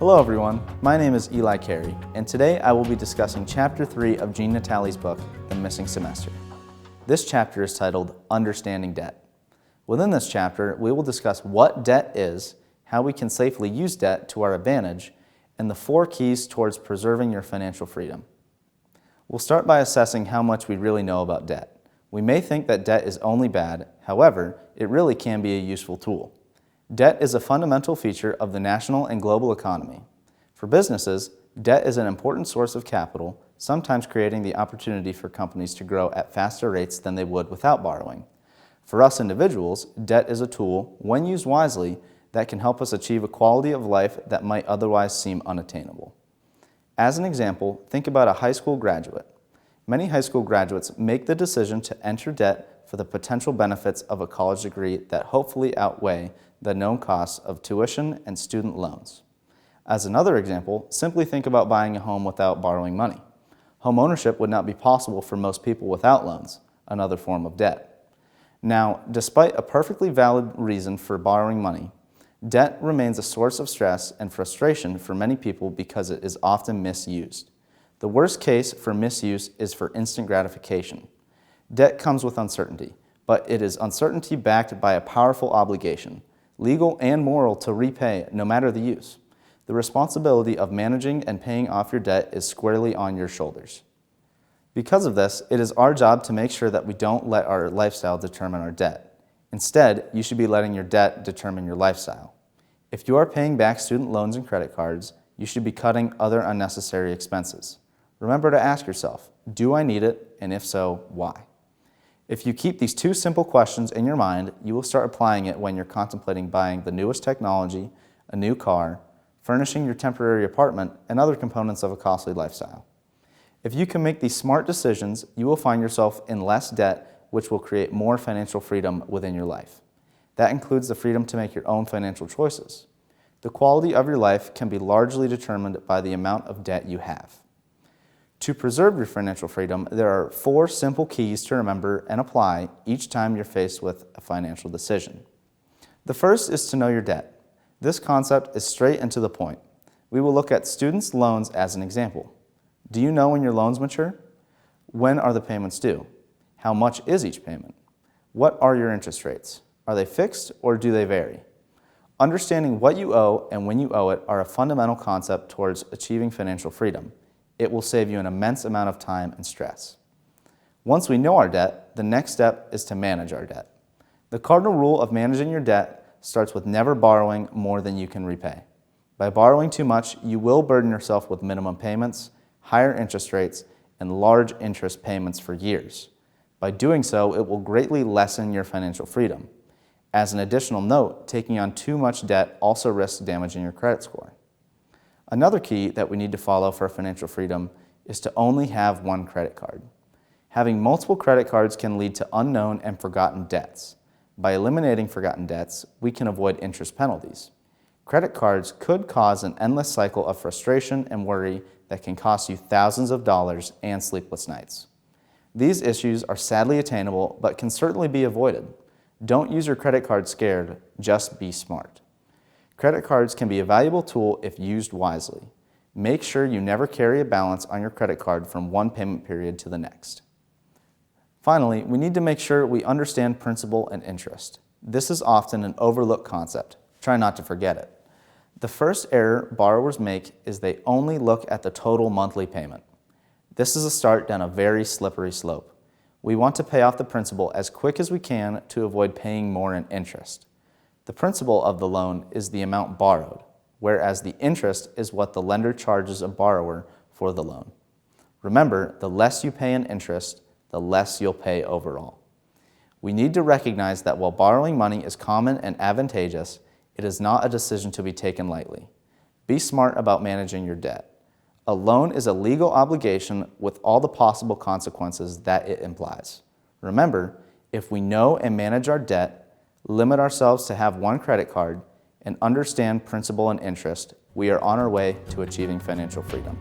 Hello everyone, my name is Eli Carey, and today I will be discussing Chapter 3 of Jean Nathalie's book, The Missing Semester. This chapter is titled Understanding Debt. Within this chapter, we will discuss what debt is, how we can safely use debt to our advantage, and the 4 keys towards preserving your financial freedom. We'll start by assessing how much we really know about debt. We may think that debt is only bad, however, it really can be a useful tool. Debt is a fundamental feature of the national and global economy. For businesses, debt is an important source of capital, sometimes creating the opportunity for companies to grow at faster rates than they would without borrowing. For us individuals, debt is a tool, when used wisely, that can help us achieve a quality of life that might otherwise seem unattainable. As an example, think about a high school graduate. Many high school graduates make the decision to enter debt for the potential benefits of a college degree that hopefully outweigh the known costs of tuition and student loans. As another example, simply think about buying a home without borrowing money. Home ownership would not be possible for most people without loans, another form of debt. Now, despite a perfectly valid reason for borrowing money, debt remains a source of stress and frustration for many people because it is often misused. The worst case for misuse is for instant gratification. Debt comes with uncertainty, but it is uncertainty backed by a powerful obligation, legal and moral, to repay no matter the use. The responsibility of managing and paying off your debt is squarely on your shoulders. Because of this, it is our job to make sure that we don't let our lifestyle determine our debt. Instead, you should be letting your debt determine your lifestyle. If you are paying back student loans and credit cards, you should be cutting other unnecessary expenses. Remember to ask yourself, do I need it? And if so, why? If you keep these 2 simple questions in your mind, you will start applying it when you're contemplating buying the newest technology, a new car, furnishing your temporary apartment, and other components of a costly lifestyle. If you can make these smart decisions, you will find yourself in less debt, which will create more financial freedom within your life. That includes the freedom to make your own financial choices. The quality of your life can be largely determined by the amount of debt you have. To preserve your financial freedom, there are 4 simple keys to remember and apply each time you're faced with a financial decision. The first is to know your debt. This concept is straight and to the point. We will look at students' loans as an example. Do you know when your loans mature? When are the payments due? How much is each payment? What are your interest rates? Are they fixed or do they vary? Understanding what you owe and when you owe it are a fundamental concept towards achieving financial freedom. It will save you an immense amount of time and stress. Once we know our debt, the next step is to manage our debt. The cardinal rule of managing your debt starts with never borrowing more than you can repay. By borrowing too much, you will burden yourself with minimum payments, higher interest rates, and large interest payments for years. By doing so, it will greatly lessen your financial freedom. As an additional note, taking on too much debt also risks damaging your credit score. Another key that we need to follow for financial freedom is to only have one credit card. Having multiple credit cards can lead to unknown and forgotten debts. By eliminating forgotten debts, we can avoid interest penalties. Credit cards could cause an endless cycle of frustration and worry that can cost you thousands of dollars and sleepless nights. These issues are sadly attainable, but can certainly be avoided. Don't use your credit card scared, just be smart. Credit cards can be a valuable tool if used wisely. Make sure you never carry a balance on your credit card from one payment period to the next. Finally, we need to make sure we understand principal and interest. This is often an overlooked concept. Try not to forget it. The first error borrowers make is they only look at the total monthly payment. This is a start down a very slippery slope. We want to pay off the principal as quick as we can to avoid paying more in interest. The principal of the loan is the amount borrowed, whereas the interest is what the lender charges a borrower for the loan. Remember, the less you pay in interest, the less you'll pay overall. We need to recognize that while borrowing money is common and advantageous, it is not a decision to be taken lightly. Be smart about managing your debt. A loan is a legal obligation with all the possible consequences that it implies. Remember, if we know and manage our debt, limit ourselves to have one credit card, and understand principal and interest, we are on our way to achieving financial freedom.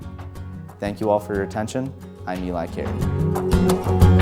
Thank you all for your attention. I'm Eli Carey.